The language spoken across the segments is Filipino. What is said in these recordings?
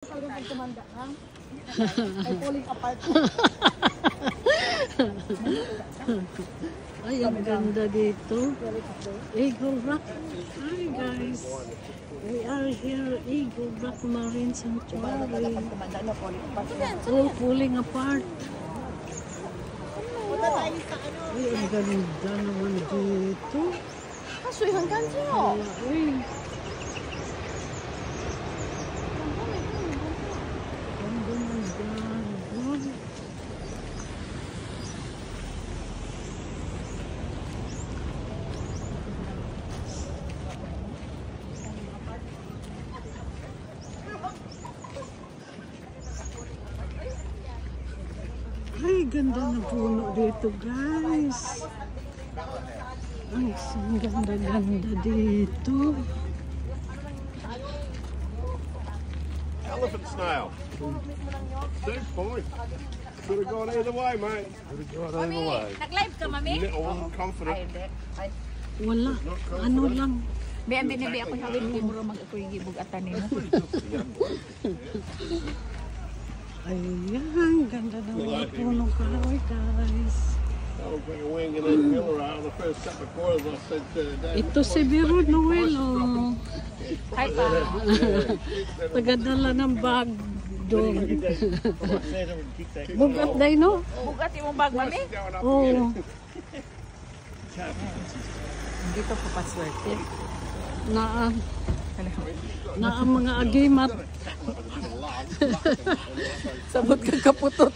Ay, tumanda ka. Ay, falling apart. Ay, ang ganda dito. Eagle Rock. Hi guys. We are here, Eagle Rock Marine Sanctuary. Oh, falling apart. Ay, ang ganda naman dito. Kasoy, hanggang sa'yo. Ay. Ay, ganda na puno dito, guys. Ay, ang ganda-ganda dito. Elephant snail. Same point. Could have gone either way, mate. Could have gone either way. Nag-live ka, mami? I wasn't confident. Wala. Ano lang. May ang binabi ako hawin ko mo mag-ako'y gibug-atan nimo. Ayan, ganda ng mga punong kahoy, guys. I was bringing wing and then Miller out on the first couple of quarters. I said to Dad, Ito si Biro Noel, oh. Hi pa. Tagadala ng bag doon. Bugat day, no? Bugat imong bag, mami? Oo. Dito po paswerte. Na ang mga agimat. Sabot ka kaputot.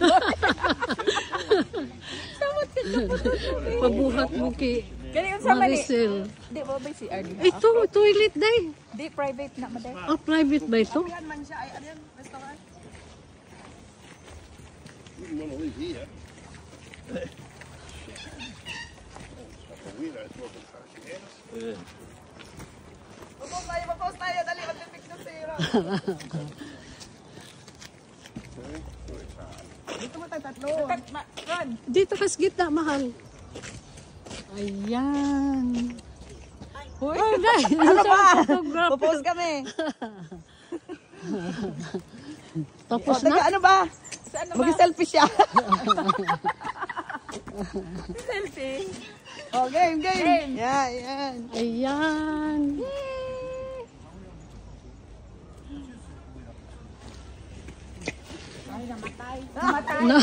Pabuhat mo kay Kani unsa man ni? Maricel. Di ba ba si RD? Ito, toilet day. Di private na maday. Ah, private ba ito? Yan man siya. Ay, ano yan? Restaurant? wouldn't want to live here. Weirdo smoking cigarettes. Mapost tayo. Dali, mag-pick na sira. Dito mo tayo tatlo. Run. Dito kas gitna, mahal. Ayan. Hoy. Oh, guys. Ano ba? Photograph. Popost kami. Tapos Teka, na? ano ba? Saan na ba? Mag-selfie siya. Selfie. Oh, game. Game. Yeah, yan. Ayan. Ay, namatay. No.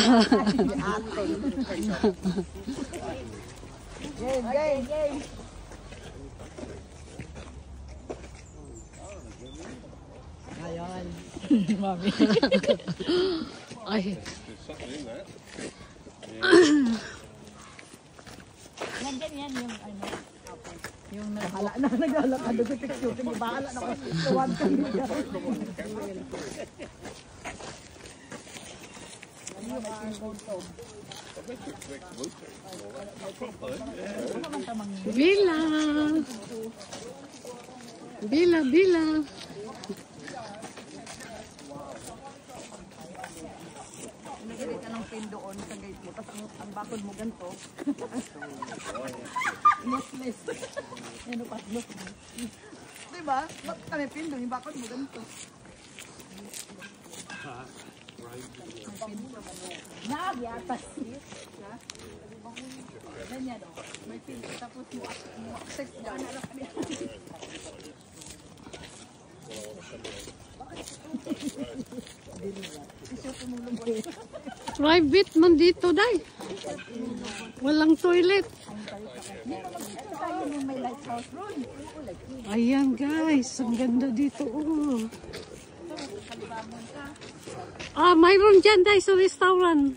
Game. Ayan. Mami. Ay. There's something in that. Nandiyan yan yung ano. Yung Bahala na, naglalakad. Nag-picture. Bahala na ako. Tuwan ka niya. Bila. Bila. Nagigit ka ng pin doon sa gate mo. Tapos ang bakod mo ganito. Useless. Ano pa? Diba? Bakit kami pin doon? Yung bakod mo ganito. nagyatas. Ganyan o. May pin. Tapos mo access dyan. Private man dito, day. Walang toilet. Ayan, guys. Ang ganda dito, oh. Ah, mayroon dyan, day, sa restaurant.